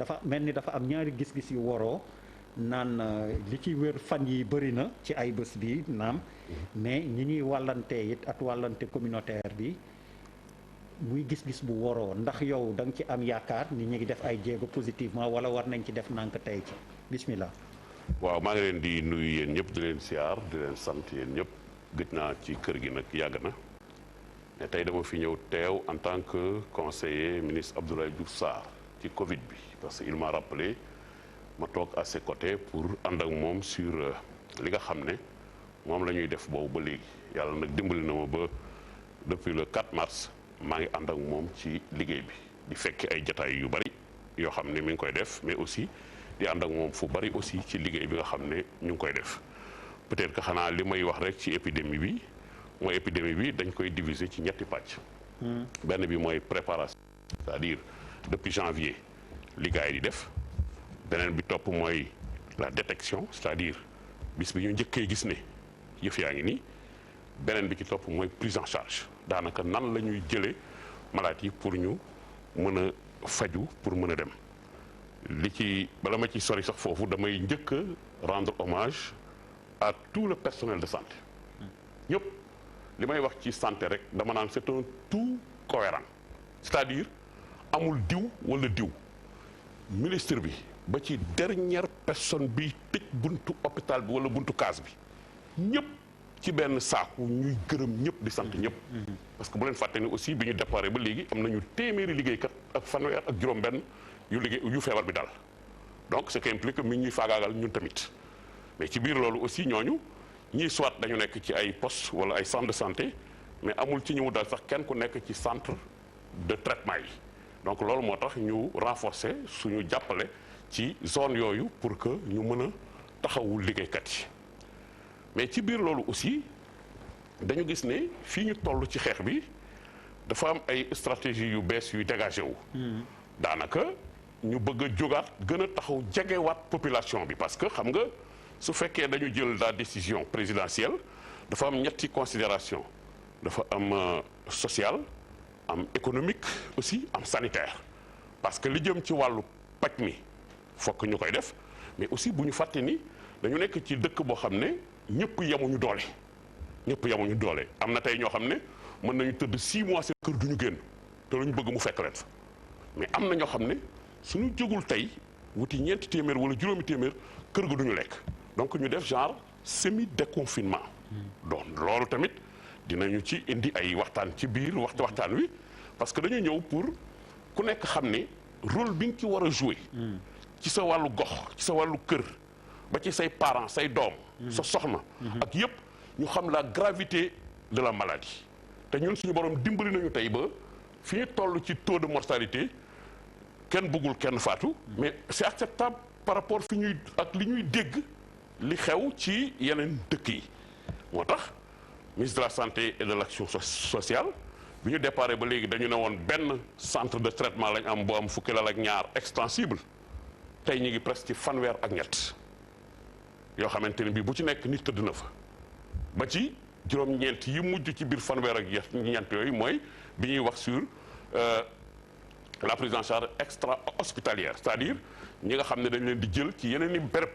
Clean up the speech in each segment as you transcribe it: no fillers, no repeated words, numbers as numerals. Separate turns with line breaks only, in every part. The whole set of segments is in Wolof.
dafa mel ni dafa am ñaari gis-gis yu waroo naan li ci wér fan yi bëri na ci ay bés bi naam mais ñi ñuy wàllante it ak wàllante communautaire bi muy gis-gis bu waroo ndax yow da nga ci am yaakaar ni ñu ngi def ay jéego positivement wala war nañ ci def nank tey ci bismillah.
waaw maa ngi leen di nuyu yéen ñëpp di leen siyaar di leen sant yéen ñëpp gëj naa ci kër gi nag yàgg na mais tey dama fi ñëw teew en tant que conseiller ministre Abdoulaye Diouf Sarr ci Covid bi parce que il m'a rappelé ma toog à ses côtés pour ànd ak moom sur li nga xam ne moom la ñuy def boobu ba léegi yàlla nag dimbali na ma ba depuis le 4 mars maa ngi ànd ak moom ci liggéey bi di fekk ay jataay yu bari yoo xam ne mi ngi koy def mais aussi di ànd ak moom fu bari aussi ci liggéey bi nga xam ne ñu ngi koy def peut-être que xanaa li may wax rek ci épidémie bi mooy épidémie bi dañ koy diviser ci ñetti pàcc. benn bi mooy préparation c'est-à-dire depuis janvier li gars yi di def beneen bi topp mooy la détection c'est-à-dire bis bi ñu njëkkee gis ne yëf yaa ngi nii beneen bi ci topp mooy prise en charge daanaka nan la ñuy jëlee malade yi pour ñu mën a faju pour mën a dem li ci bala ma ci sori sax foofu damay njëkk a rendre hommage à tout le personnel de santé ñëpp li may wax ci santé rek dama naan c'est un tout cohérent c'est-à-dire amul diw wala diw ministre bi ba ci dernière personne bi tëj buntu hôpital bi wala buntu case bi ñëpp ci benn saaku ñuy gërëm ñëpp di sant ñëpp parce que bu leen fàtte ni aussi bi ñu déparé ba léegi am nañu téeméeri liggéeykat ak fanweer ak juróom-benn yu liggéey yu feebar bi daal donc ce qui implique que mi ñuy faagaagal ñun tamit mais ci biir loolu aussi ñooñu ñii soit dañu nekk ci ay poste wala ay centre de santé mais amul ci ñu mu dal sax kenn ku nekk ci centre de traitement yi donc loolu moo tax ñu renforcer suñu jàppale ci zone yooyu pour que ñu mën a taxawul liggéeykat yi mais ci biir loolu aussi dañu gis ne fii ñu toll ci xeex bi dafa am ay stratégie yu bees yuy dégagé wu daanaka ñu bëgg a jógaat gën a taxaw jegewaat population bi parce que xam nga su fekkee dañu jël la décision présidentielle dafa am ñetti considération dafa am social am économique aussi am sanitaire parce que li jëm ci wàllu paj mi fokk ñu koy def mais aussi bu ñu fàtte ni dañu nekk ci dëkk boo xam ne ñëpp yemuñu doole ñëpp yemuñu doole am na tey ñoo xam ne mën nañu tëdd 6 mois seen kër duñu génn te lu ñu bëgg mu fekk leen fa mais am na ñoo xam ne suñu jógul tey wuti ñeenti téeméer wala juróomi téeméer kër ga duñu lekk donc ñu def genre semi déconfinement donc loolu tamit dinañu ci indi ay waxtaan ci biir waxtaan wi parce que dañu ñëw pour ku nekk xam ne rôle bi nga ci war a jouer ci sa wàllu gox ci sa wàllu kër ba ci say parents say doom sa soxna ak yépp ñu xam la gravité de la maladie te ñun suñu borom dimbali nañu tey ba fi ñu toll ci taux de mortalité kenn bëggul kenn faatu mais c'est acceptable par rapport fi ñuy ak li ñuy dégg li xew ci yeneen dëkk yi moo tax ministre de la santé et de l'action sociale bi ñu déparé ba léegi dañu ne woon benn centre de traitement lañ am boo am fukki lal ak ñaar extensible tey ñu ngi presque ci fanweer ak ñett yoo xamante ne bii bu ci nekk nit tëdd na fa ba ci juróom-ñeent yi mujj ci biir fanweer ak ñeent yooyu mooy bi ñuy wax sur la prise en charge extra hospitalière c'est-à-dire ñi nga xam ne dañ leen di jël ci yeneen i béréb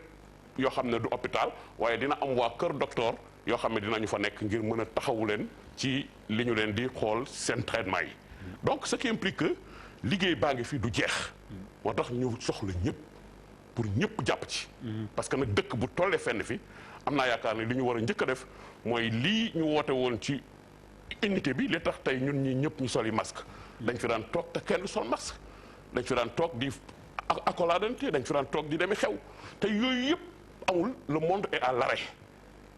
yoo xam ne du hôpital waaye dina am waa kër docteur yoo xam ne dinañu fa nekk ngir mën a taxawu leen ci li ñu leen di xool seen traitement yi donc ce qui implique que liggéey baa ngi fi du jeex moo tax ñu soxla ñëpp pour ñëpp jàpp ci parce que nag dëkk bu tollee fenn fi am naa yaakaar ne li ñu war a njëkk a def mooy lii ñu woote woon ci unité bi li tax tey ñun ñi ñëpp ñu soli masque dañ fi daan toog te kenn du sol masque dañ fi daan toog di accoladante dañ fi daan toog di demee xew te yooyu yëpp amul le monde est à l'arrêt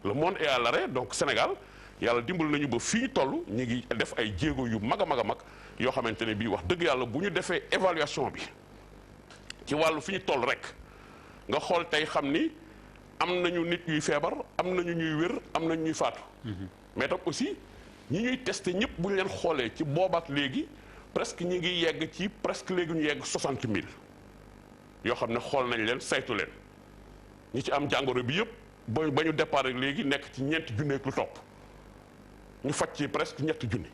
le monde est à l'arrêt donc Sénégal yàlla dimbal nañu ba fii ñu toll ñu ngi def ay jéego yu mag a mag a mag yoo xamante ne bii wax dëgg yàlla bu ñu defee évaluation bi ci wàllu fi ñu toll rek nga xool tey xam ni am nañu nit ñuy feebar am nañu ñuy wér am nañu ñuy faatu mais tam aussi ñi ñuy testé ñëpp bu ñu leen xoolee ci boobaak léegi presque ñi ngi yegg ci presque léegi ñu yegg 60 000 yoo xam ne xool nañ leen saytu leen ñi ci am jàngoro bi yëpp ba ñu départ rek léegi nekk ci ñeenti junni ak lu topp ñu faj ci presque ñetti junni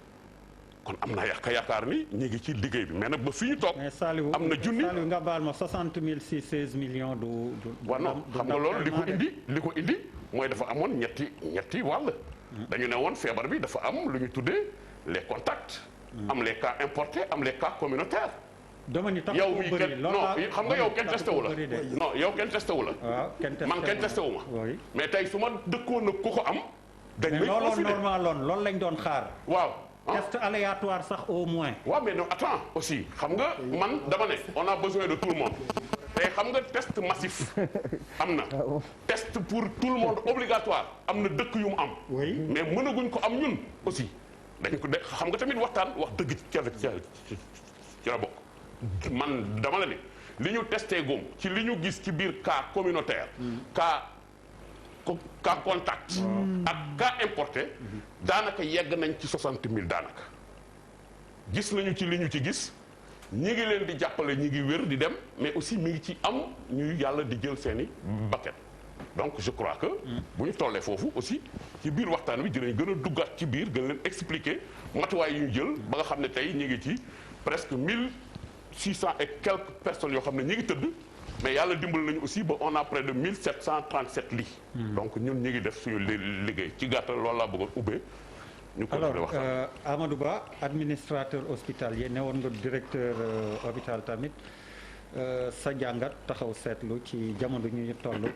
kon am naa yaakaar ni ñu ngi ci liggéey bi mais nag ba fi ñu toog.
mais Saliou
am na junni
Saliou nga baal ma 60 000 si 16 millions du.
waaw non xam nga loolu li ko indi mooy dafa amoon ñetti wàll. dañu ne woon feebar bi dafa am lu ñu tuddee les contacts. am les cas importés am les cas communautaires.
dama ni tax
yow mii xam nga yow kenn testé wu la non yow kenn testé wu la.
waaw
man kenn testé wu ma. mais tey su ma dëkkoon nag ku ko am. dañ may
considéré normal loolu lañ doon xaar.
waaw.
test aléatoire sax au moins.
waaw mais non attends aussi xam nga man dama ne on a besoin de tout le monde. tey xam nga test massif am na. test pour tout le monde obligatoire am na dëkk yu mu am. mais mënaguñ ko am ñun aussi. dañ ko de xam nga tamit waxtaan wax dëgg ci la bokk. man dama la ne li ñu testé góom ci li ñu gis ci biir cas communautaire. cas contact. ak cas importé. daanaka yegg nañ ci 60 000 daanaka. gis nañu ci li ñu ci gis ñi ngi leen di jàppale ñi ngi wér di dem mais aussi mi ngi ci am ñuy yàlla di jël seeni bakkan. donc je crois que. bu ñu tollee foofu aussi ci biir waxtaan wi dinañ gën a duggaat ci biir gën leen expliquer matuwaay yu ñu jël ba nga xam ne tey ñi ngi ci presque 1600 et quelques personnes yoo xam ne ñi ngi tëdd. mais yàlla dimbal nañu aussi ba on a près de 1737 lits. donc ñun ñu ngi def suñu liggéey ci gàttal loolu laa bëggoon ubbee. ñu continuer waxtaan.
alors Amadou Ba administrateur hospitalier ne woon nga directeur hôpital tamit sa jàngat taxaw seetlu ci jamono ñu toll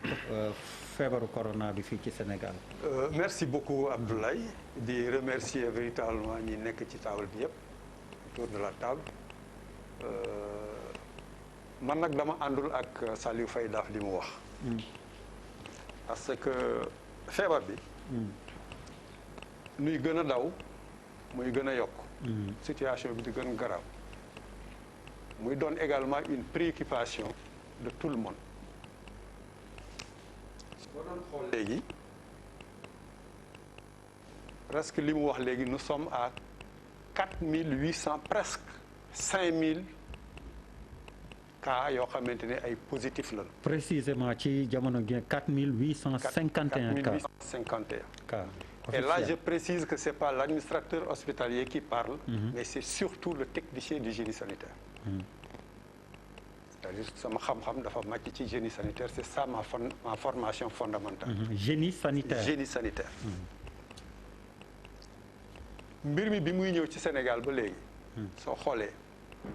feebaru corona bi fii ci Sénégal.
merci beaucoup Abdoulaye di remercier véritablement ñi nekk ci table bi yëpp autour de la table. man nag dama àndul ak Saliou Faye daaf li mu wax. parce que feebar bi. nuy gën a daw muy gën a yokk. situation bi di gën garaaw. muy doon également une préoccupation de tout le monde. su ko doon xool léegi presque li mu wax léegi nous sommes à 4800 presque 5000. cas yoo xamante ne ay positif la.
précisément ci jamono gi 4851 cas.
4851
cas.
Et là je précise que c'est pas l'administrateur hospitalier qui parle. Mais c'est surtout le technicien du génie sanitaire. C'est-à-dire sama xam-xam dafa màcc ci génie sanitaire c'est ça ma formation fondamentale.
génie sanitaire
génie sanitaire. mbir mi bi muy ñëw ci Sénégal ba léegi. soo xoolee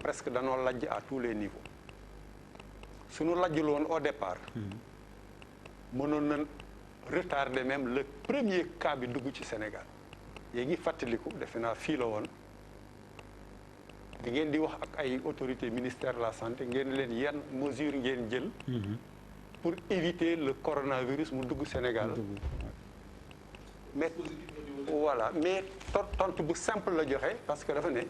presque danoo lajj à tous les niveaux. suñu lajjul woon au départ mënoon na retarder même le premier cas bi dugg ci Sénégal yéen ngi fàttaliku defe naa fii la woon di ngeen di wax ak ay autorités ministère de la santé ngeen leen yan mesure ngeen jël pour éviter le coronavirus mu dugg Sénégal mais voilà mais tontu bu simple la joxe parce que dafa ne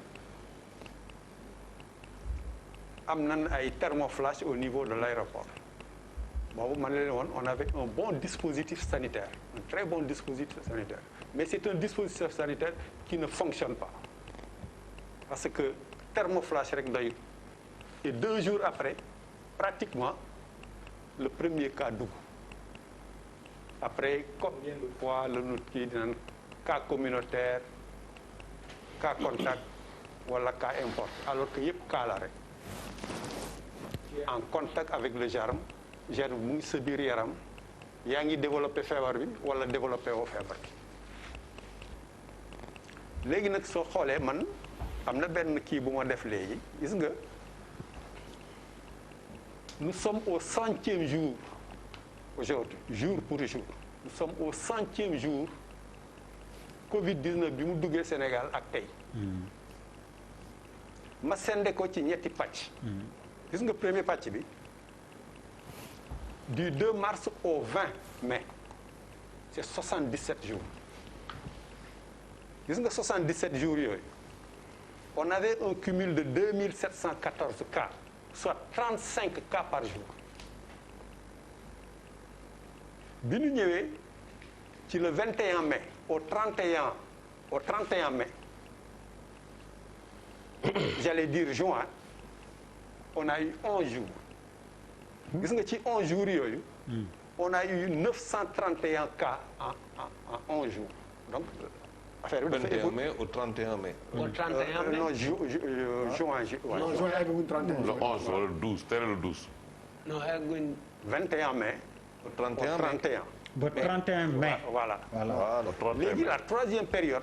am nañ ay thermoflash au niveau de l'aéroport boobu man leen woon on avait un bon dispositif sanitaire un très bon dispositif sanitaire mais c'est un dispositif sanitaire qui ne fonctionne pas parce que thermoflash rek doyul et 2 jours après pratiquement le premier cas dugg après combien de fois la nit kii dinañ cas communautaire cas contact wala cas importé alors que yëpp cas la rek en contact avec le germe mu ngi sa biir yaram yaa ngi développé feebar bi wala développé woo feebar bi léegi nag soo xoolee man am na benn kii bu ma def léegi gis nga nous sommes au 100e jour aujourd'hui jour pour jour nous sommes au 100e jour Covid-19 bi mu duggee Sénégal ak tey ma sende ko ci ñetti pàcc gis nga premier pàcc bi du 2 mars au 20 mai c'est 77 jours gis nga 77 jours yooyu on avait un cumul de 2714 cas soit 35 cas par jour bi ñu ñëwee ci le 21 mai au 31 mai j'allais dire juin on a eu 11 jours gis nga ci 11 jours yooyu on a eu 931 cas en 11 jours donc affaire bi dafa
21 mai au 31 mai.
au 31 mai
non juin.
non juin egguñ 31
le 11 wala le 12 tere le 12.
non egguñ
21 mai.
Au 31
au 31.
ba 31 mai.
Voilà.
Le 31
léegi
mai.
la troisième période.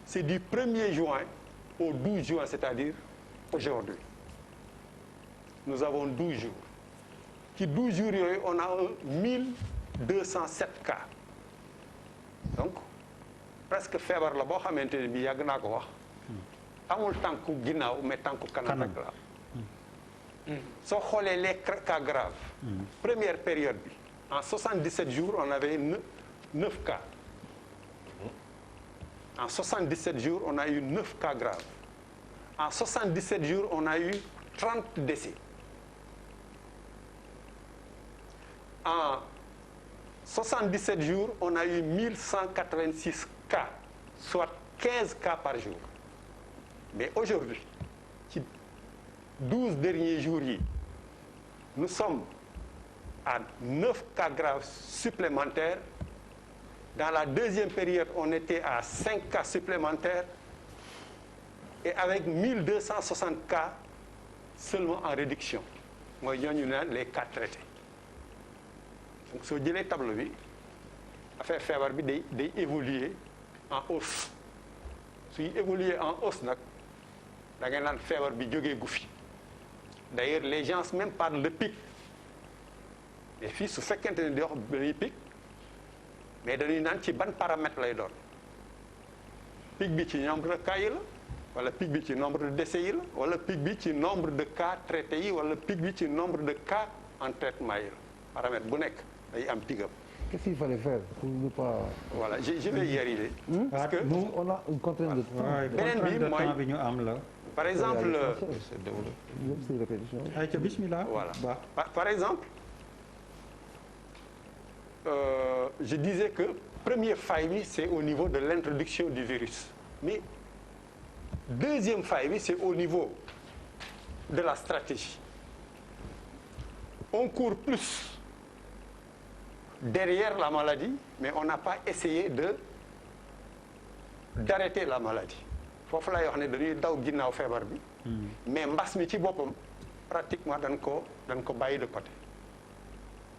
c'est du 1er juin au 12 juin, c'est-à-dire aujourd'hui. Nous avons 12 jours. Qui 12 jours yooyu on a 1207 cas. Donc presque feebar la boo xamante ne bii yàgg naa ko wax. amul tànku ginnaaw mais tànku kanam rek la. soo xoolee les cas graves. première période bi en 77 jours on avait 9 cas. En 77 jours, on a eu 9 cas graves. En 77 jours, on a eu 30 décès. En 77 jours, on a eu 1186 cas, soit 15 cas par jour. Mais aujourd'hui, ci 12 derniers jours yi, nous sommes à 9 cas graves supplémentaires. Dans la deuxième période, on était à 5 cas supplémentaires et avec 1260 cas seulement en réduction. mooy ñooñu ne les cas traités. Donc soo jëlee tableau bi affaire feebar bi day évoluer en hausse suy évoluer en hausse nag da ngay naan feebar bi jógee gu fi. D'ailleurs les gens même parlent de pic mais fii su fekkente ne di wax dañuy pic. mais dañuy naan ci ban paramètre lay doon pic bi ci nombre de cas yi la wala pic bi ci nombre de décès yi la wala pic bi ci nombre de cas traités yi wala pic bi ci nombre de cas en traitement yi la paramètre bu nekk day am picam.
Qu'est-ce qu'il fallait faire pour ne pas.
voilà je vais y arriver. parce que
nous on a une contrainte de temps.
beneen bi mooy
bi ñu am la.
par exemple.
c'est répétition.
ayca bismillah.
voilà par exemple. Je disais que première faille bi c'est au niveau de l'introduction du virus mais deuxième faille bi c'est au niveau de la stratégie. On court plus derrière la maladie mais on n'a pas essayé d'arrêter la maladie. foofu lay wax ne dañuy daw ginnaaw feebar bi mais mbas mi ci boppam pratiquement dañ ko bàyyi de côté.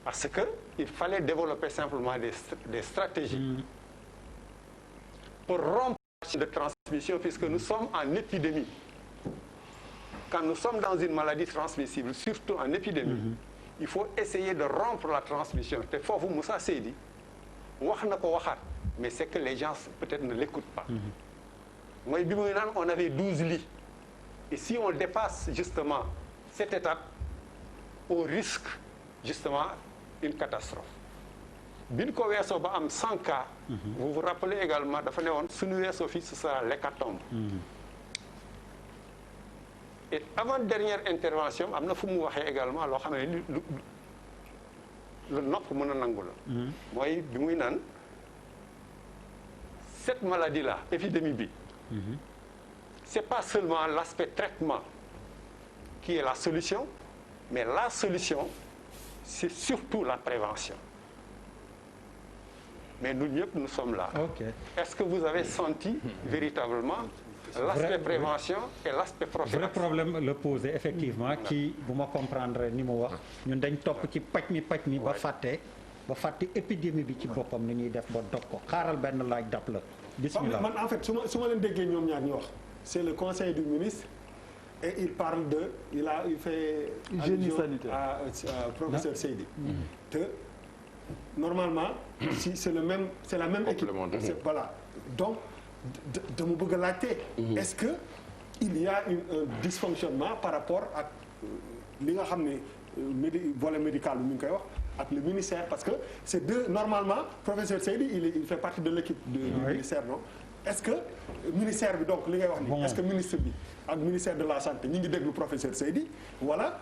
Parce qu'il fallait développer simplement des stratégies pour rompre la chaîne de transmission puisque nous sommes en épidémie. Quand nous sommes dans une maladie transmissible, surtout en épidémie, il faut essayer de rompre la transmission. te foofu Moussa Seydi wax na ko waxaat mais c'est que les gens peut-être ne l'écoutent pas. mooy bi muy naan on avait 12 lits et si on dépasse justement cette étape au risque justement une catastrophe bi ñu ko weesoo ba am 100 cas. vous vous rappelez également dafa ne woon suñu weesoo fii ce sera l'hécatombe. et avant dernière intervention am na fu mu waxee également loo xam ne lu nopp mën a nangu la. mooy bi muy naan cette maladie là épidémie bi. c'est pas seulement l'aspect traitement qui est la solution mais la solution. C'est surtout la prévention. Mais nous ñëpp nous sommes là.
Ok.
Est-ce que vous avez senti véritablement l'aspect prévention et l'aspect prophylaxie?
vrai problème le poser effectivement ci bu ma comprendre ni mu wax ñun dañ topp ci paj mi ba fàtte épidémie bi ci boppam ni ñuy def ba dog ko xaaral benn laaj dab la bismillah.
man en fait su ma leen déggee ñoom ñaar ñu wax c'est le conseil du ministre. Et il fait
Génie
allusion
sanitaire
à professeur Seydi. te normalement si c'est la même équipe. Voilà donc dama bëgg a laajte. est-ce que il y a un dysfonctionnement par rapport ak li nga xam ne volet médical bi mi ngi koy wax ak le ministère parce que c'est deux normalement professeur Seydi il fait partie de l'équipe du ministère non. Est-ce que ministère bi donc li ngay wax ni est-ce que ministre bi ak ministère de la santé ñi ngi déglu professeur Seydi wala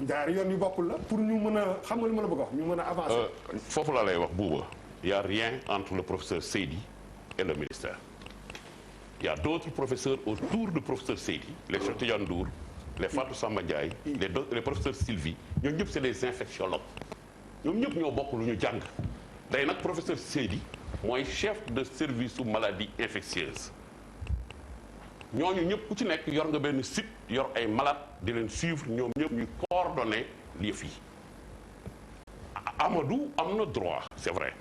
ñaari yoon yu bokkul la pour ñu mën a xam nga li ma la bëgg a wax ñu mën a avancer.
foofu laa lay wax Bouba il y a rien entre le professeur Seydi et le ministère. Il y a d'autres professeurs autour du professeur Seydi les Cheikh Tidiane Ndour les Fatou Samba Ndiaye les professeurs Sylvie ñoom ñëpp c'est des infectiologues ñoom ñëpp ñoo bokk lu ñu jàng day nag professeur Seydi mooy chef de service su maladie infectieuse ñooñu ñëpp ku ci nekk yor nga benn site yor ay malade di leen suivre ñoom ñëpp ñuy coordonner yëf yi Amadou am na droit c'est vrai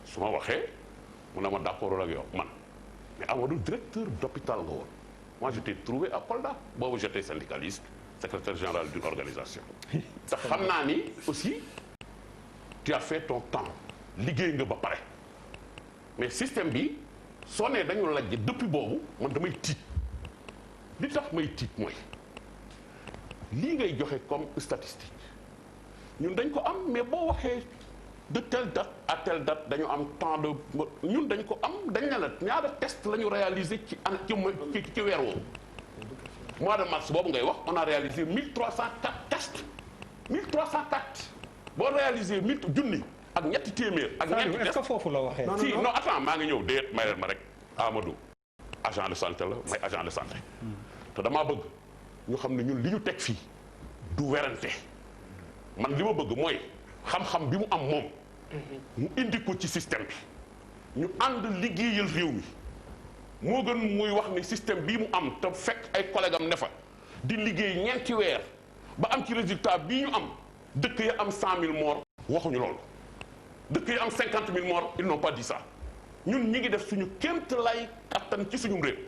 su ma waxee mu ne ma d'accord ak yow man mais Amadou directeur d'hôpital nga woon moi j'étais trouvé à Kolda boobu j'étais syndicaliste secrétaire général d'une organisation te xam naa ni aussi tu as fait ton temps liggéey nga ba pare mais système bi soo nee dañu lajj depuis boobu man damay tiit li tax may tiit mooy lii ngay joxe comme statistique ñun dañ ko am mais boo waxee de telle date à telle date dañu am temps de ñun dañ ko am dañ ne la ñaata test la ñu réalisé ci weer woowu mois de mars boobu ngay wax on a réalisé 1304 tests 1304 boo réalisé 1000 junni ak ñetti téeméer ak ñetti test
est-ce que foofu la waxee
si non attends maa ngi ñëw déet may leen ma rek Amadou agent de santé la may agent de santé te damaa bëgg ñu xam ne ñun li ñu teg fii du werante man li ma bëgg mooy xam-xam bi mu am moom mu indi ko ci système bi ñu ànd liggéeyal réew mi moo gën muy wax ni système bii mu am te fekk ay collègues am ne fa di liggéey ñeenti weer ba am ci résultat bii ñu am dëkk ya am 100 000 morts waxuñu loolu dëkk ya am 50 000 morts ils n'ont pas dit ça ñun ñi ngi def suñu kémt lay kattan ci suñu réew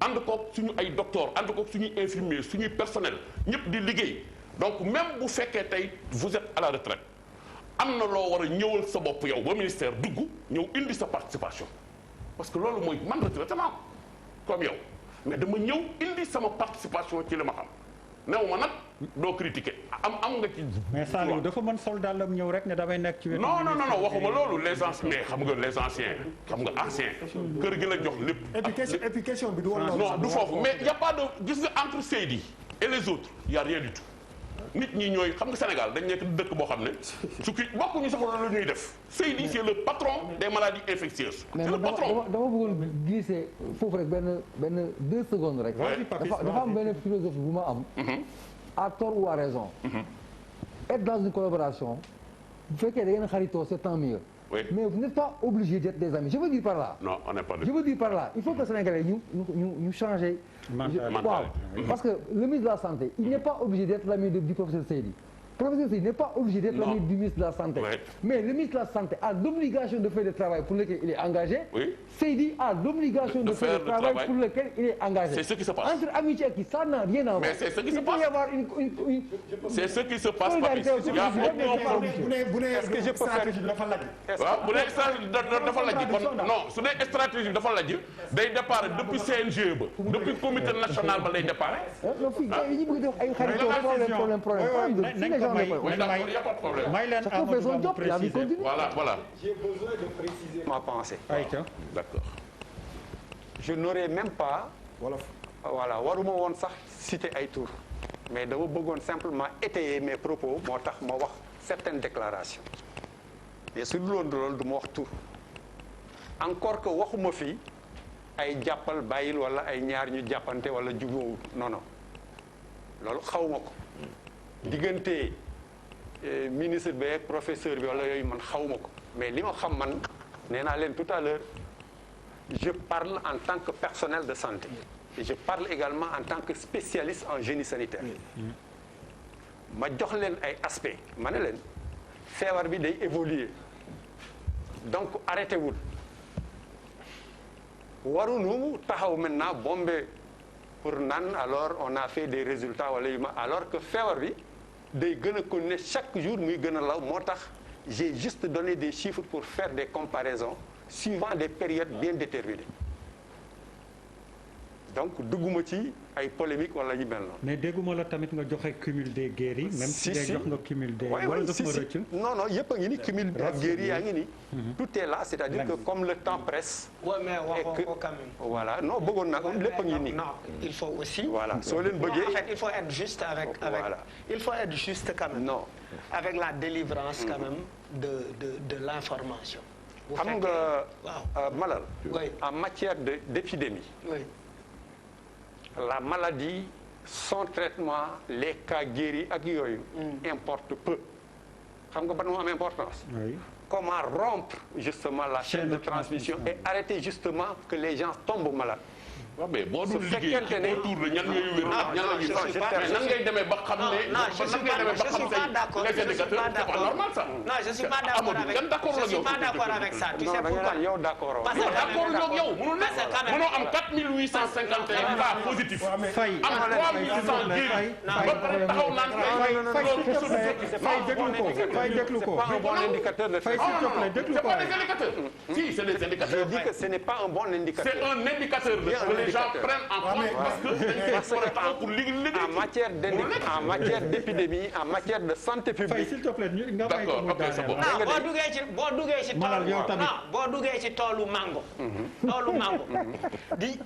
ànd koog suñu ay docteur ànd koog suñuy infirmier suñuy personnel ñëpp di liggéey donc même bu fekkee tey vous êtes à la retraite am na loo war a ñëwal sa bopp yow ba ministère dugg ñëw indi sa participation parce que loolu mooy man retraité naa comme yow mais dama ñëw indi sama participation ci li ma xam new ma nag doo critiquer am nga ci.
mais Saliou dafa mën soldat lam ñëw rek ne damay nekk ci wetu.
non waxuma loolu les anciens mais xam nga les anciens xam nga anciens kër gi la jox lépp.
et puis question bi du woon
non du foofu mais y a pas de gis nga entre Seydi et les autres y a rien du tout. nit ñi ñooy xam nga Sénégal dañ nekk dëkk boo xam ne su ki bokkuñu sax la ñuy def Seydi c'est le patron des maladies infectieuses. c'est le patron
dama bëggoon glisser foofu rek benn 2 secondes rek. dafa am benn philosophie bu ma am. à tort ou à raison. être dans une collaboration bu fekkee da ngeen xaritoo c'est tant mieux.
Oui.
Mais vous n'êtes pas obligé d'être des amis. Je veux dire par là.
Non, on n'est pas
Je veux dire par là. Il faut que les Sénégalais nous changent. Wow. Parce que le ministre de la Santé, il n'est pas obligé d'être l'ami du professeur Seydi. Le professeur Seydi n'est pas obligé d'être l'ami du ministre de la Santé.
Oui.
Mais le ministre de la Santé a l'obligation de faire le travail pour lequel il est engagé.
Oui.
Seydi a l'obligation de faire le travail pour lequel il est engagé.
C'est ce qui se passe.
Entre amitié et qui, ça n'a rien à voir.
Mais c'est ce qui se
Il peut
passe.
y avoir une
C'est ce qui se passe, Papis.
solidarité aussi.
Il y a aucun
est-ce que je peux faire dafa laaj.
waaw bu dee stratégie dafa lajj kon non su dee stratégie dafa lajj day départ depuis CNG ba depuis comité national ba lay départ.
non fii yi bëgg def ay xaritoo problème.
may leen Amadou préciser.
Voilà.
J'ai besoin de préciser ma pensée.
D'accord.
Je n'aurais même pas voilà waruma woon sax citer ay tour mais dama bëggoon simplement étayer mes propos moo tax ma wax certaines déclarations mais su dul woon loolu du ma wax tur encore que waxuma fi ay jàppal bàyyil wala ay ñaar ñu jàppante wala jubóowul non loolu xawma ko diggante ministre bi ak professeur bi wala yooyu man xawma ko mais li ma xam man nee naa leen tout à l'heure je parle en tant que personnel de santé et je parle également en tant que spécialiste en génie sanitaire ma jox leen ay aspects ma ne leen feebar bi day évoluer donc arrêté wul waruñu taxaw maintenant bombe pour naan alors on a fait des résultats wala yu ma alors que feebar bi day gën a continuer chaque jour muy gën a law moo tax j'ai juste donné des chiffres pour faire des comparaisons suivant des périodes bien déterminées donc dugguma ci ay polémique wala ñu mel noonu.
mais dégguma la tamit nga joxe cumul des guéris. même si day jox nga cumul des.
wala daf ma rëcc non yëpp a ngi ni cumul ak guéris yaa ngi ni. tout est là c'est-à-dire que comme le temps presse.
oui mais waxoo ko quand même.
voilà non bëggoon naa ko lépp a ngi ni.
non il faut aussi.
voilà soo leen bëggee.
en fait il faut être juste avec
voilà.
il faut être juste quand même.
non
avec la délivrance quand même de l'information.
xam nga
waaw
Malal.
oui
en matière d'épidémie.
oui.
la maladie son traitement les cas guéris ak yooyu importe peu xam nga ban moo am importance.
Oui.
Comment rompre justement la chaîne de transmission et arrêter justement que les gens tombent malades.
waaw mais boo dul liggéey autour de ñan ngay wér ak ñan la ñuy mais nan ngay demee ba xam ne
non je suis pas d'accord
les indicateurs c'est pas normal ça
non je suis pas d'accord avec je suis pas d'accord avec ça tu sais pourquoi
yow d'accord
parce que
d'accord ak yow mënul nekk mënoo am 4851 cas positifs
Fay
am 3800 guéris ba pare taxaw naan
Fay déglu ko Fay déglu ko
c'est pas un bon indicateur de
Fay s'il te plaît déglu
c'est
ko
pas des indicateurs si c'est des
je
indicateurs
dis que ce n'est pas un bon indicateur.
c'est un indicateur que les gens prennent en compte parce que pour liggéey
en matière d'épidémie en matière de santé
Fay
publique.
s'il te plaît nga may ko mu daaneel.
non boo duggee ci
Malal yow tamit.
non boo duggee ci toolu mango toolu mango di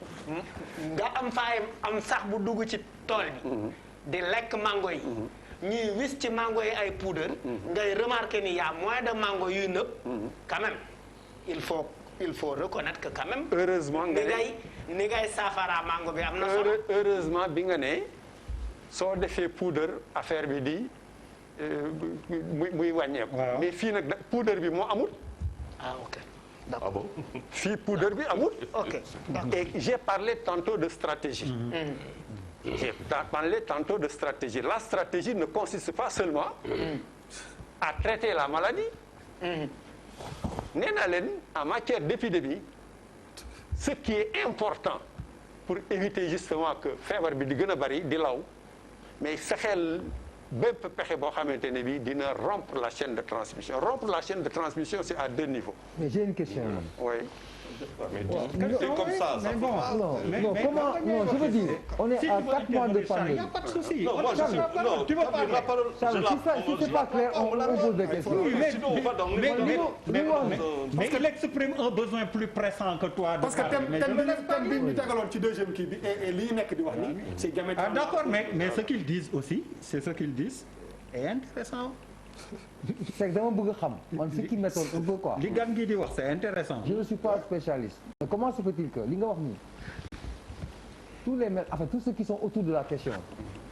nga am faay am sax bu dugg ci tool bi di lekk mango yi ñuy wis ci mango yi ay poudre ngay remarquer ni y a moins de mango yuy nëb quand même il faut reconnaître que quand même
heureusement nga
ni ngay saafara mango bi am na solo
heureusement bi nga ne soo defee poudre affaire bi di muy wàññeeku.
Waaw.
mais fii nag poudre bi moo amul.
ah ok
ah bon
fii poudre bi amul.
ok
Et j'ai parlé tantôt de stratégie. J'ai parlé tantôt de stratégie. La stratégie ne consiste pas seulement à traiter la maladie. Nee naa leen en matière d'épidémie ce qui est important pour éviter justement que feebar bi di gën a bari di law mais fexeel bépp pexe boo xamante ne bi dina rompre la chaîne de transmission. Rompre la chaîne de transmission c'est à deux niveaux.
Mais j'ai une question.
Oui.
C'est comme ça, ça.
Mais bon,
Non, comment non, je veux dire, on est à 4 mois de
il
pandémie.
n'y a pas de souci.
Non, moi, non,
Tu veux parler.
la parole,
Charles, si c'est pas clair, on pose des questions.
Oui, mais
sinon, on va dans
mais
parce
il exprime un besoin plus pressant que toi.
parce que thème bi ñu tegaloon ci deuxième kii bi et lii nekk di wax nii c'est
Ah
diamétralement.
d'accord, mais ce qu'ils disent aussi, c'est ce qu'ils disent est intéressant.
C'est que dama bëgg a xam man ce qui m'étonne un peu quoi.
Li gan gi di wax c'est intéressant.
Je ne suis pas spécialiste. Mais comment se fait-il que li nga wax nii tous les maires, enfin tous ceux qui sont autour de la question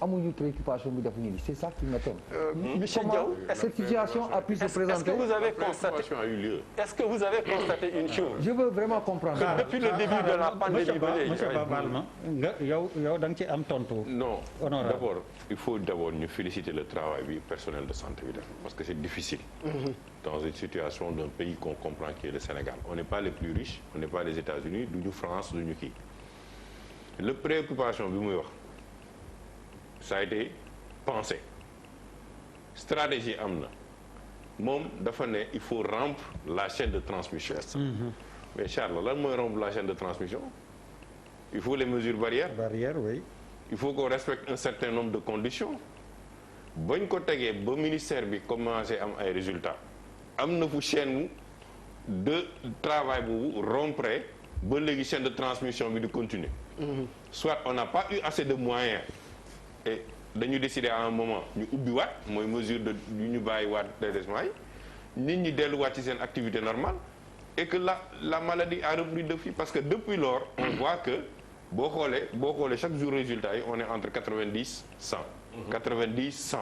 amuñu préoccupation bi def nii c'est ça qui m'étonne.
Monsieur
Comment
Diaw,
cette situation a pu se
est-ce que
présenter?
vous avez constaté
a eu lieu
est-ce que vous avez constaté une chose?
Je veux vraiment comprendre.
Depuis le début de la pandémie ba léegi.
Monsieur Ba baal ma nga yow da nga ci am tontu.
Non,
Honorable.
d'abord, il faut d'abord ñu féliciter le travail du personnel de santé bi def parce que c'est difficile. Dans une situation d'un pays qu'on comprend qui est le Sénégal. On n'est pas les plus riches, on n'est pas les États-Unis, duñu France, duñu kii. La préoccupation bi muy wax ça a été pensé. Stratégie am na. Moom dafa ne il faut rompre la chaîne de transmission. Mais Charles, lan mooy rompre la chaîne de transmission? Il faut les mesures barrières.
Barrière, oui.
Il faut qu'on respecte un certain nombre de conditions. Bañ ko tegee ba ministère bi commencé am ay résultats am na fu chaîne de travail bu rompre ba léegi chaîne de transmission bi di continuer. Soit on n'a pas eu assez de moyens et dañu décider à un moment ñu ubbiwaat mooy mesure de ñu bàyyiwaat délaissement yi nit ñi delluwaat ci seen activité normale et que la maladie a repris de fii parce que depuis lors on voit que boo xoolee chaque jour résultat yi on est entre 90 100. 90 100.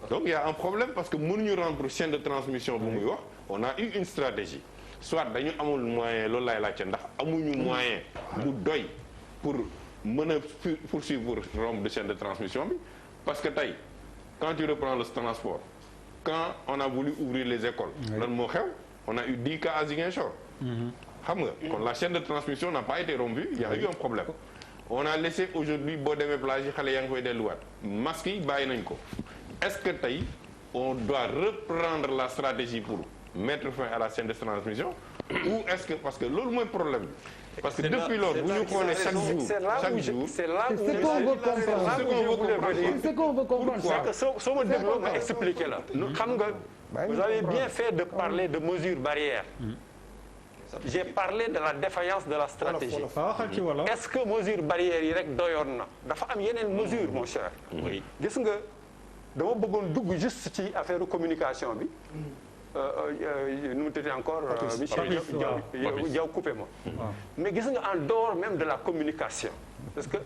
Donc il y a un problème parce que mënuñu rompre chaîne de transmission bu muy wax on a eu une stratégie soit dañu amul moyen loolu laay laajte ndax amuñu moyen bu doy pour mën a poursuivre rompre de chaîne de transmission bi parce que tey quand tu reprends le transport quand on a voulu ouvrir les écoles lan moo xew on a eu 10 cas à Ziguinchor xam nga kon la chaîne de transmission n'a pas été rompue il y a eu un problème on a laissé aujourd'hui boo demee plage yi xale yaa ngi koy delluwaat masques yi bàyyi nañ ko est-ce que tey on doit reprendre la stratégie pour mettre fin à la chaîne de transmission ou est-ce que parce que loolu mooy problème bi parce que depuis lors bu ñu xoolee chaque jour
c'est là où
C'est ce qu'on veut comprendre. C'est ce qu'on veut comprendre.
c'est que soo ma dégloo ma expliquer la xam nga vous avez bien fait de parler de mesures barrières j'ai parlé de la défaillance de la stratégie est-ce que mesures barrières yi rek doyoon na dafa am yeneen mesures mon cher gis nga dama bëggoon dugg juste ci affaire communication bi nu mu tuddee encore monsieur Diaw coupé ma mais gis nga en dehors même de la communication parce que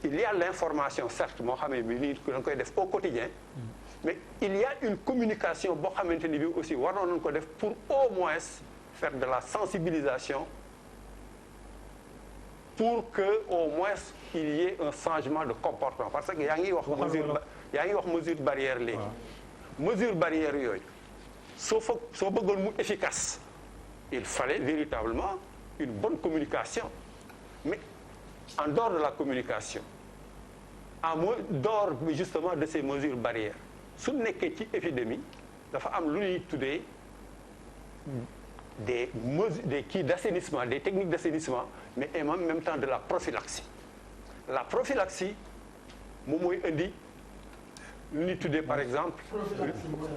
il y a l'information certes moo xamee bi nii da nga koy def au quotidien mais il y a une communication boo xamante ni bi aussi waroon nañu ko def pour au moins faire de la sensibilisation pour que au moins il y ait un changement de comportement parce que yaa ngi wax mesure barrière léegi mesure barrière yooyu soo bëggoon mu efficace il fallait véritablement une bonne communication mais en dehors de la communication en dehors justement de ces mesures barrières su nekkee ci épidémie dafa am lu ñuy tuddee des kits d'assainissement des techniques d'assainissement mais en même temps de la prophylaxie moom mooy indi lu ñuy tuddee par exemple.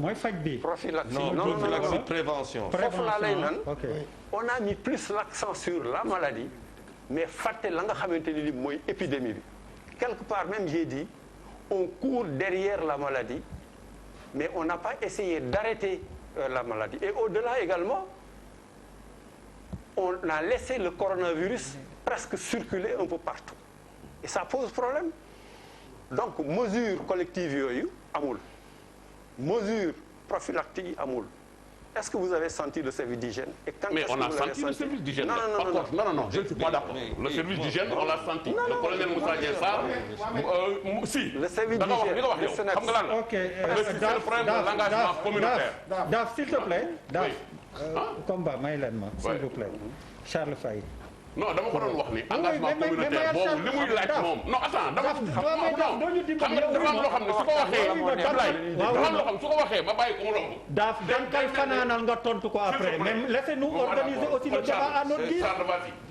mooy faj bi.
prophylaxie
non prévention.
foofu laa lay nan on a mis plus l'accent sur la maladie mais fàtte la nga xamante ni mooy épidémie bi quelque part même j'ai dit on court derrière la maladie mais on n'a pas essayé d'arrêter la maladie et au-delà également on a laissé le coronavirus presque circuler un peu partout et ça pose problème donc mesure collective yooyu amul mesure prophylactique yi amul est-ce que vous avez senti le service d'hygiène et quand
mais on a senti le service d'hygiène non je ne suis pas d'accord le service d'hygiène on l'a senti le colonel Moussa Dieng Sarr si
le service d'hygiène
li nga wax yow xam nga lan
ok
c'est le problème de l'engagement communautaire
Daf s'il te plaît Daf combat may leen ma s'il vous plaît Charles Faye
non dama ko doon wax ni engagement communautaire boobu li muy laaj moom non attends dafa am loo xam ne su ko waxee dafa am loo xam su ko waxee ma bàyyi ko mu romb
daaf dañ koy fanaanal nga tontu ko après même laissez-nous organiser aussi le débat à notre guise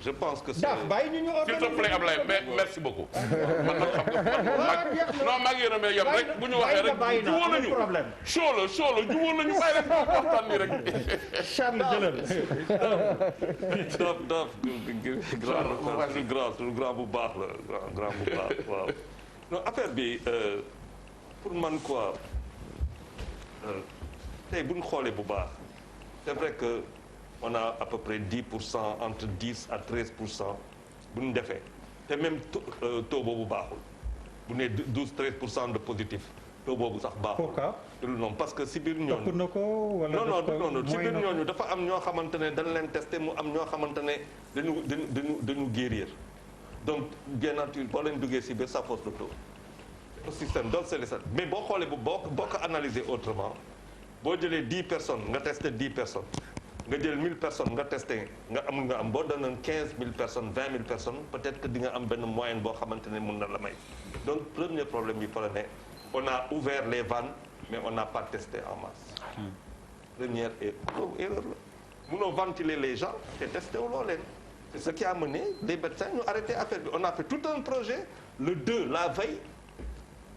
je pense que
daaf bàyyi ñu
s'il te plaît Ablaye merci beaucoup man nag xam nga non maa ngi yéen a yem rek bu ñu waxee rek juwoo nañu show la juwoo nañu bàyyi rek waxtaan ni rek
Charles jëlal
grand bu baax la grand bu baax waaw non affaire bi pour man quoi tey bu ñu xoolee bu baax c'est vrai que on a à peu près 10% entre 10 à 13% bu ñu defee te même taux boobu baaxul bu ne 12-13% de positif taux boobu sax baaxul. non parce que si biir ñooñu.
na ko wala
non si biir ñooñu dafa am ñoo xamante ne dañ leen testé mu am ñoo xamante ne dañu guérir donc bien nature boo leen duggee si biir ça fausse le taux. le système donc c'est ça mais boo xoolee boo ko analyser autrement boo jëlee 10 personnes nga testé 10 personnes nga jël 1000 personnes nga testé nga am boo doonoon 15000 personnes 20000 personnes peut-être que di nga am benn moyenne boo xamante ne mun na la may donc premier problème bi fa la ne on a ouvert les vannes mais on n'a pas testé en masse. Première erreur la munoo ventiler les gens te testé wuloo leen c'est ce qui a mené les médecins ñu arrêté affaire bi on a fait tout un projet le 2 la veille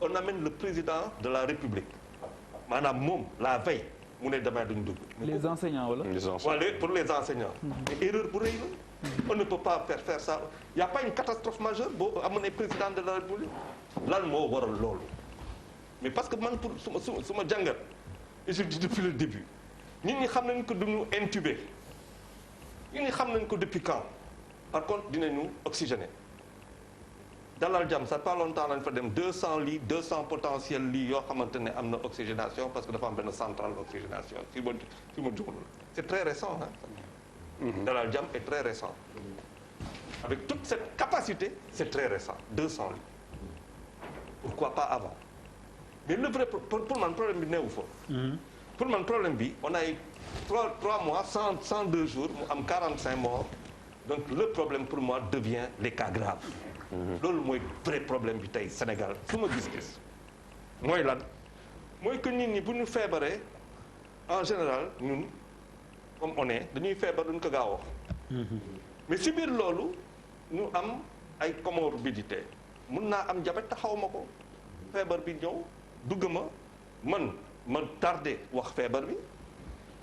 on amène le président de la République maanaam moom la veille mu ne demain duñ dugg.
les enseignants wala.
pour les enseignants. mais erreur bu rëy la. on ne peut pas faire ça il y a pas une catastrophe majeure boo amené président de la République lan moo waral loolu. mais parce que man pour su ma jàngat et je dis depuis le début nit ñi xam nañ ko duñu intubé nit ñi xam nañ ko depuis quand par contre dinañu oxygéné Dalal Jàmm ça pas longtemps lañ fa dem 200 lits 200 potentiels lits yoo xamante ne am na oxygénation parce que dafa am benn centrale d'oxygénation fi ma jugul c'est très récent hein. Dalal Jàmm est très récent avec toute cette capacité c'est très récent 200 lits pourquoi pas avant. mais le vrai pour man problème bi neewu fa. pour man problème bi on a eu 3 mois 102 jours mu am 45 morts donc le problème pour moi devient les cas graves. loolu mooy vrai problème bi tey Sénégal su ma gis-gis. mooy lan mooy que nit ñi bu ñu feebaree en général ñun comme on est dañuy feebar duñ ko gaaw wax. mais si biir loolu ñu am ay comorbidité mun naa am diabète taxaw ma ko feebar bi ñëw. dugg ma tardé wax feebar bi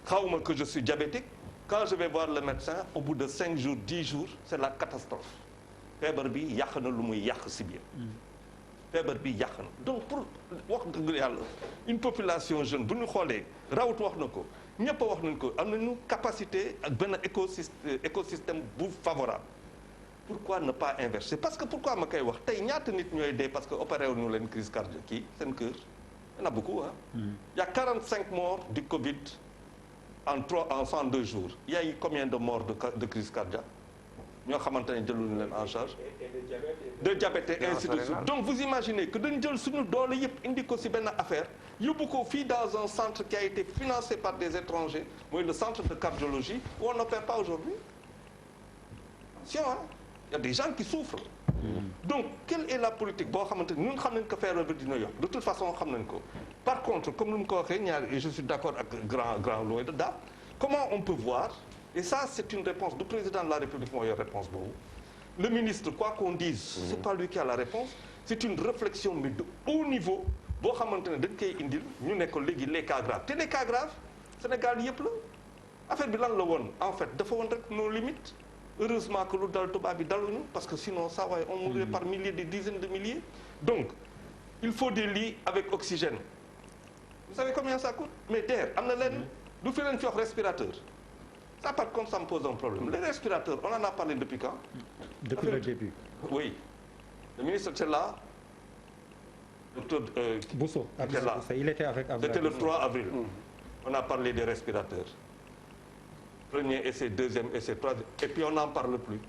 xawma que je suis diabétique quand je vais voir le médecin au bout de 5 jours 10 jours c'est la catastrophe feebar bi yàq na lu muy yàq si biir feebar bi yàq na donc pour wax dëgg yàlla une population jeune bu ñu xoolee rawut wax na ko ñëpp wax nañ ko am nañu capacité ak benn écosystème bu favorable pourquoi ne pas inverser parce que pourquoi ma koy wax tey ñaata nit ñooy dee parce que opéré wu ñu leen crise cardiaque kii seen cœur Il y en a beaucoup, hein. Il y a 45 morts du Covid en 102 jours. Il y a eu combien de morts de crise cardiaque? ñoo xamante ne jëluñu leen en charge. de diabète et ainsi de suite. Donc vous imaginez que dañu jël suñu doole yëpp indi ko ci benn affaire yóbbu ko fii dans un centre qui a été financé par des étrangers mooy le centre de cardiologie où on n'opère pas aujourd'hui. Attention, hein. Il y a des gens qui souffrent. Donc quelle est la politique boo xamante ni ñun xam nañ ko feebar bi dina yokk de toute façon xam nañ ko. Par contre comme ni mu ko waxee ñaar et je suis d'accord ak grand loin de da comment on peut voir. Et ça, c'est une réponse du président de la République moo yor réponse boobu. Le ministre, quoi qu'on dise, c'est pas lui qui a la réponse. C'est une réflexion mais de haut niveau boo xamante ne dañ koy indil ñu ne ko léegi les cas graves te les cas graves Sénégal yëpp la affaire bi lan la woon en fait dafa woon rek nos limites. Heureusement que lu dal tubaab bi daluñu parce que sinon ça waaye on mourrait par milliers, des dizaines de milliers. Donc il faut des lits avec oxygène. Vous savez combien ça coûte? Mais DER am na leen du fi leen fi wax respirateur. Ça, par contre, ça me pose un problème. Les respirateurs, on en a parlé depuis quand?
Depuis le début.
Oui. Le ministre était là.
Bousso.
Était là.
Il était avec Abdoulaye.
C'était le 3 avril. On a parlé des respirateurs. Premier essai, deuxième essai, troisième. Et puis on n'en parle plus.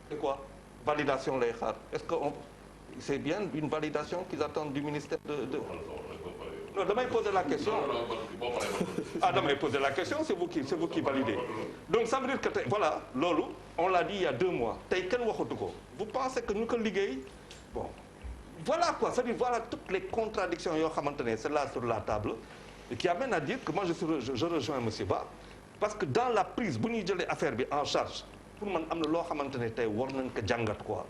C'est quoi? Validation lay xaar. Est-ce que c'est bien une validation qu'ils attendent du ministère de... Non, damay poser la question. Ah, damay poser la question, c'est vous qui validez. Donc ça veut dire que voilà, loolu, on l'a dit il y a 2 mois. Tey kenn waxatu ko. Vous pensez que ñu ko liggéey? Bon. Voilà quoi, c'est-à-dire voilà toutes les contradictions yoo xamante ne c'est là sur la table et qui amène à dire que moi je rejoins monsieur Ba parce que dans la prise bu ñuy jëlee affaire bi en charge pour man am na loo xamante ne tey war nañ ko jàngat quoi.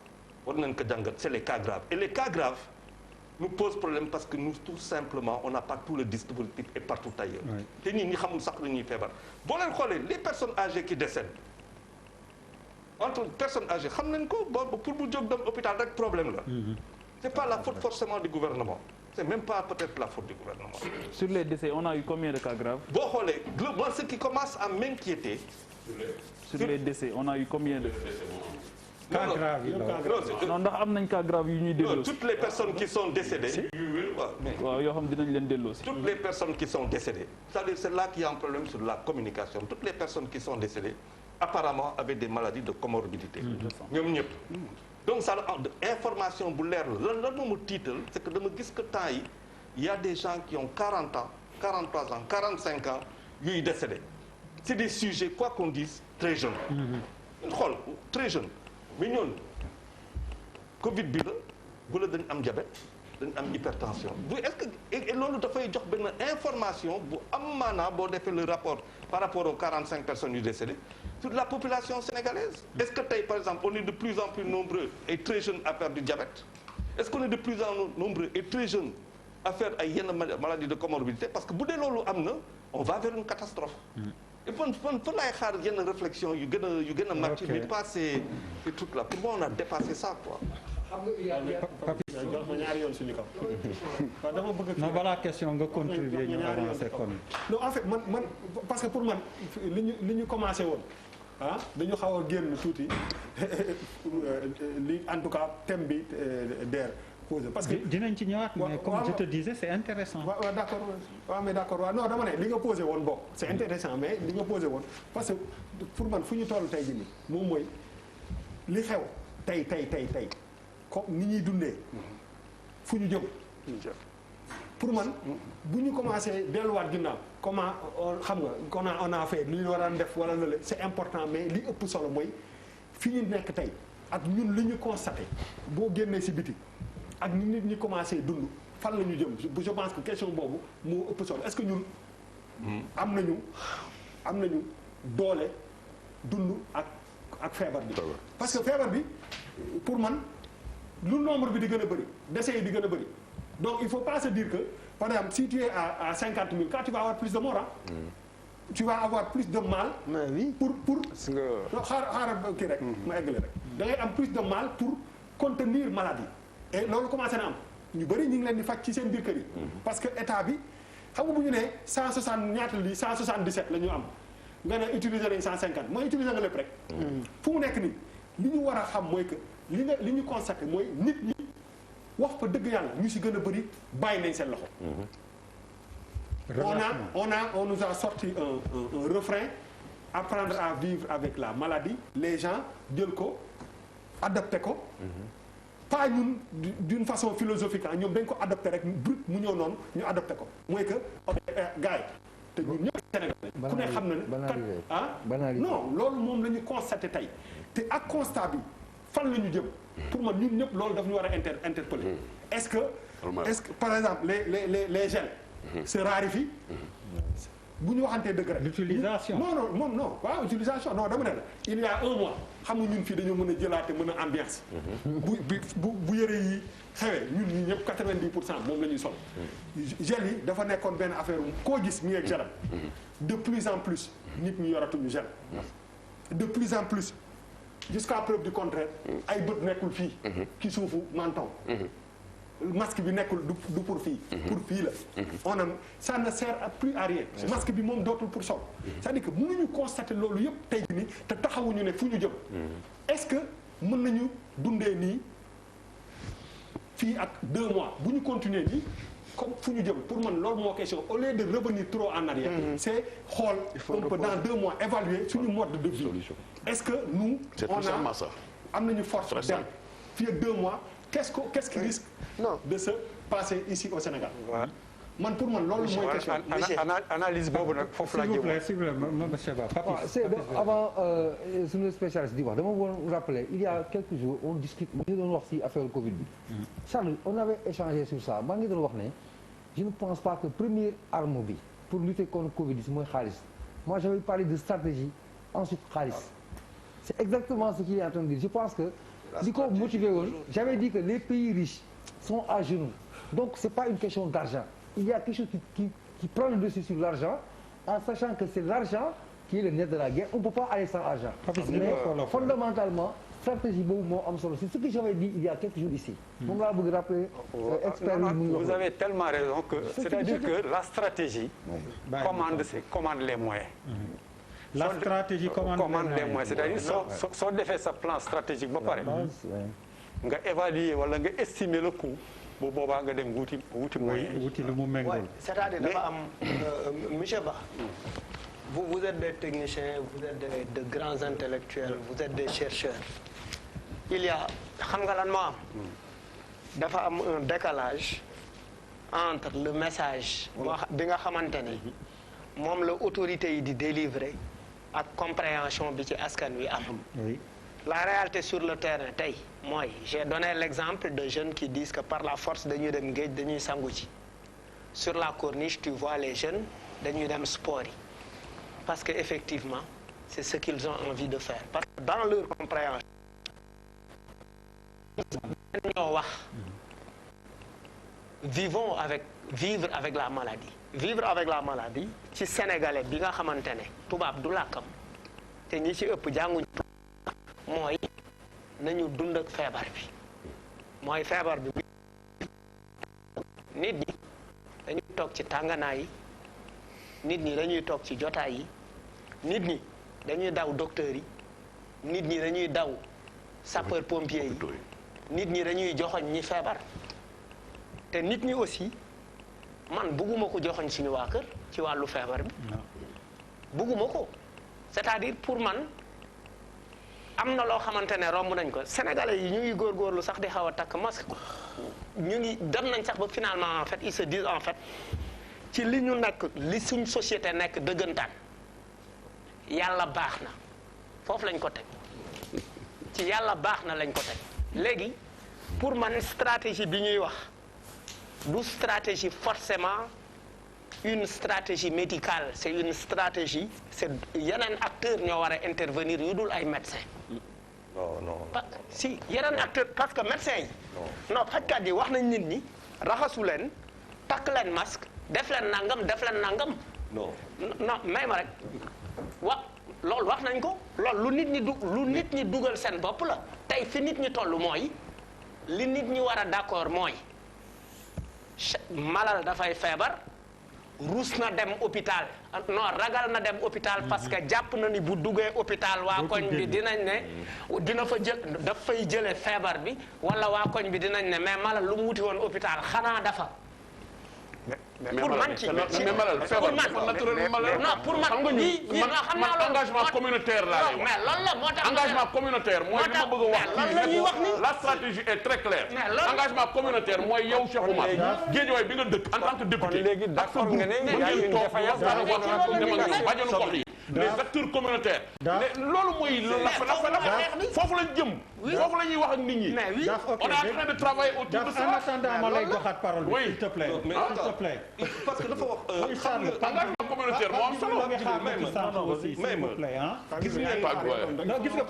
War nañ ko jàngat, c'est les cas graves. Et les cas graves nous pose problème parce que nous tout simplement on n'a pas tout le dispositif et partout ailleurs. te ñi xamul sax lu ñuy feebar. boo leen xoolee les personnes âgées qui décèdent entre personnes âgées xam nañ ko pour bu jóg dem hôpital rek problème la. C'est pas la faute forcément du gouvernement. C'est même pas peut-être la faute du gouvernement.
Sur les décès, on a eu combien de cas graves?
boo xoolee moi ce qui commence à m'inquiéter.
Sur les décès, on a eu combien de
cas grave yi
non ndax am nañ cas grave yu ñuy delloo si.
Toutes les personnes qui sont décédées.
waaw yoo xam dinañ leen delloo si.
Toutes les personnes qui sont décédées. C'est-à-dire c'est là qu'il y a un problème sur la communication. Toutes les personnes qui sont décédées apparemment avaient des maladies de comorbidité. ñoom ñëpp. Donc ça information bu leer la lan moo ma tiital c'est que dama gis que temps yi il y a des gens qui ont 40 ans 43 ans 45 ans yuy décédé. C'est des sujets quoi qu'on dise très jeunes. xool très jeunes. mais ñoon Covid bi la bu la dañ am diabète dañ am hypertension bu est-ce que et loolu dafay jox benn information bu am maanaa boo defee le rapport par rapport aux 45 personnes yu décédées sur la population sénégalaise. Est-ce que tey par exemple on est de plus en plus nombreux et très jeunes à faire du diabète? Est-ce qu'on est de plus en plus nombreux et très jeunes à faire ay yenn maladies de comorbidité parce que bu dee loolu am na on va vers une catastrophe. Et fan laay xaar yenn réflexion yu gën a màcc mais pas ces trucs là pour moi on a dépassé ça quoi.
jox ma ñaari yoon suñu kaw. waaw dama bëgg.
non balaa question nga contribuer ñu avancer kon.
non en fait man parce que pour man li ñu commencé woon dañu xaw a génn tuuti li en tout cas thème bi DER posé. parce que
dinañ ci ñëwaat mais comme je te disais c'est intéressant.
waaw d'accord waaw mais d'accord waaw non dama ne li nga posé woon bokk c'est intéressant mais li nga posé woon parce que pour man fu ñu toll tey jii nii moom mooy li xew tey. comme ni ñuy dundee fu ñu jëm pour man bu ñu commencé delluwaat ginnaaw comment xam nga on a fait li ñu war a def wala lële c'est important mais li ëpp solo mooy fi ñu nekk tey ak ñun li ñu constaté boo génnee ci biti ak ni nit ñi commencé dund fan la ñu jëm je pense que question boobu moo ëpp solo est-ce que ñun am nañu doole dund ak feebar bi parce que feebar bi pour man lu nombre bi di gën a bëri décès yi di gën a bëri donc il faut pas se dire que par exemple si tu es à 50 000 quand tu vas avoir plus de morts tu vas avoir plus de mal. pour xaaral kii rek. ma eggale rek da ngay am plus de mal pour contenir maladie. et loolu commencé na am ñu bëri ñu ngi leen di faj ci seen biir kër yi. parce que état bi xam nga bu ñu nee 160 ñaata lii 177 la ñu am nga ne utiliser nañ 150 mooy utiliser nga lépp rek. fu mu nekk nii li ñu war a xam mooy que. li ñu constaté mooy nit ñi wax fa dëgg yàlla ñu si gën a bëri bàyyi nañ seen loxo. on nous a sorti un refrain apprendre à vivre avec la maladie les gens jël ko adapté ko. pas ñun d'une façon philosophique ñoom dañ ko adopté rek brut mu ñëw noonu ñu adopté ko mooy que gars yi te ñun ñëpp Sénégal ku ne xam na ne non loolu moom la ñu constaté tey te ak constat bi fan la ñu jëm pour man ñun ñëpp loolu daf ñu war a interpeller est-ce que par exemple les gels se raréfient bu ñu waxantee dëgg rek.
l'utilisation
non waaw utilisation non dama ne la il y a un mois xam nga ñun fii dañoo mën a jëlaate mën a ambiance. bu yëre yi xewee ñun ñi ñëpp 90% moom la ñuy sol. gel yi dafa nekkoon benn affaire koo gis mi ngi ak gelam. de plus en plus nit ñi yoratuñu gel. de plus en plus jusqu'à preuve du contraire ay bët nekkul fii. ci suufu menton. masque bi nekkul du pour fii. pour fii la. on a ça ne sert plus à rien. masque bi moom dootul pour sol. c'est-à-dire que mënuñu constater loolu yëpp tey nii te taxawuñu ne fu ñu jëm. est-ce que mën nañu dundee nii fii ak 2 mois bu ñu continuer nii comme fu ñu jëm pour man loolu moo question au lieu de revenir trop en arrière. c'est xool un peu dans 2 mois évaluer suñu mode de vie. est-ce que nous on a am nañu force dem fii ak 2 mois. Qu'est-ce qui risque de se passer ici au Sénégal. man pour man loolu mooy question.
analyse boobu nag foofu la jëm.
s'il vous plaît monsieur Ba.
c'est avant suñu spécialiste di wax dama woon rappeler il y a quelques jours on discute ma ngi doon wax ci affaire Covid bi. Charles on avait échangé sur ça maa ngi doon wax ne je ne pense pas que première arme bi pour lutter contre Covid bi mooy xaalis moi j'avais parlé de stratégie ensuite xaalis c'est exactement ce qu'il est en train de dire je pense que. li ko motivé woon j'avais dit que les pays riches sont à genoux donc c'est pas une question d'argent il y a quelque chose qui prend le dessus sur l'argent en sachant que c'est l'argent qui est le nerf de la guerre on peut pas aller sans argent mais fondamentalement stratégie boobu moo am solo c'est ce que j'avais dit il y a quelques jours ici moom laa bëgg rappeler expert
vous avez tellement raison que c'est-à-dire que la stratégie commande les moyens.
La stratégie commande
les moyens c'est-à-dire soo defee sa plan stratégique ba pare nga évaluer wala nga estimer le coût bu boobaa nga dem wuti moyen
wuti lu mu méngóol
c'est-à-dire dafa am monsieur Ba vous êtes des techniciens vous êtes de grands intellectuels vous êtes des chercheurs il y a xam nga lan moo am dafa am un décalage entre le message bi nga xamante ne moom la autorité yi di délivrer ak compréhension bi ci askan wi am. La réalité sur le terrain tey mooy j'ai donné l'exemple de jeunes qui disent que par la force dañuy dem géej dañuy sangu ci sur la corniche tu vois les jeunes dañuy dem sport yi parce que effectivement c'est ce qu'ils ont envie de faire parce que dans leur compréhension ñoo wax vivre avec la maladie. Vivre avec la maladie ci sénégalais bi nga xamante ne tubaab du làkkam te ñi ci ëpp jànguñ mooy nañu dund ak feebar bi mooy feebar bi nit ñi dañuy toog ci tànganaay yi nit ñi dañuy toog ci jotaay yi nit ñi dañuy daw docteurs yi nit ñi dañuy daw sapeur pompier yi nit ñi dañuy joxoñ ñi feebar te nit ñi aussi man bugguma ko joxoñ suñu waa kër ci wàllu feebar bi bugguma ko c'est-à-dire pour man am na loo xamante ne romb nañ ko sénégalais yi ñu ngi góorgóorlu sax di xaw a takk masque ñu ngi dem nañ sax ba finalement en fait ils se disent en fait ci li ñu nekk li suñ société nekk dëggantaan yàlla baax na foofu lañ ko teg ci yàlla baax na lañ ko teg léegi pour man stratégie bi ñuy wax du stratégie forcément une stratégie médicale c'est une stratégie c'est yeneen acteurs ñoo war a intervenir yu dul ay médecins.
non.
si yeneen acteurs parce que médecins yi. non fajkat yi wax nañ nit ñi raxasu leen takk leen masque def leen nangam. non may ma rek loolu wax nañ ko loolu lu nit ñi dugal seen bopp la tey fi nit ñi toll mooy li nit ñi war a d'accord mooy malal dafay feebar ruus na dem hôpital non ragal na dem hôpital parce que jàpp na ni bu duggee hôpital waa koñ bi dinañ ne dina fa jël daf fay jële feebar bi wala waa koñ bi dinañ ne mais Malal lu mu wuti woon hôpital xanaa dafa pour man ci
mais Malal feebar dafa naturel Malal
non pour man
man engagement communautaire laa lay wax
mais loolu la moo tax
engagement communautaire mooy li ma bëgg a wax
loolu la ñuy wax ni
la stratégie est très claire engagement communautaire mooy yow Cheikh Oumar Guédiawaye bi nga dëkk en tant que député
léegi d'accord nga ne
ngeen toog bàjjenu gox yi les acteurs communautaires loolu mooy foofu lañ jëm foofu la ñuy wax ak nit ñi on est en train de travailler autour de ça
en attendant ma lay joxaat parole bi s'il te plaît
mais
s'il te plaît
parce que dafa wax
engagement communautaire moo am solo
aussi s'il vous plaît
gis ngeen
gis nga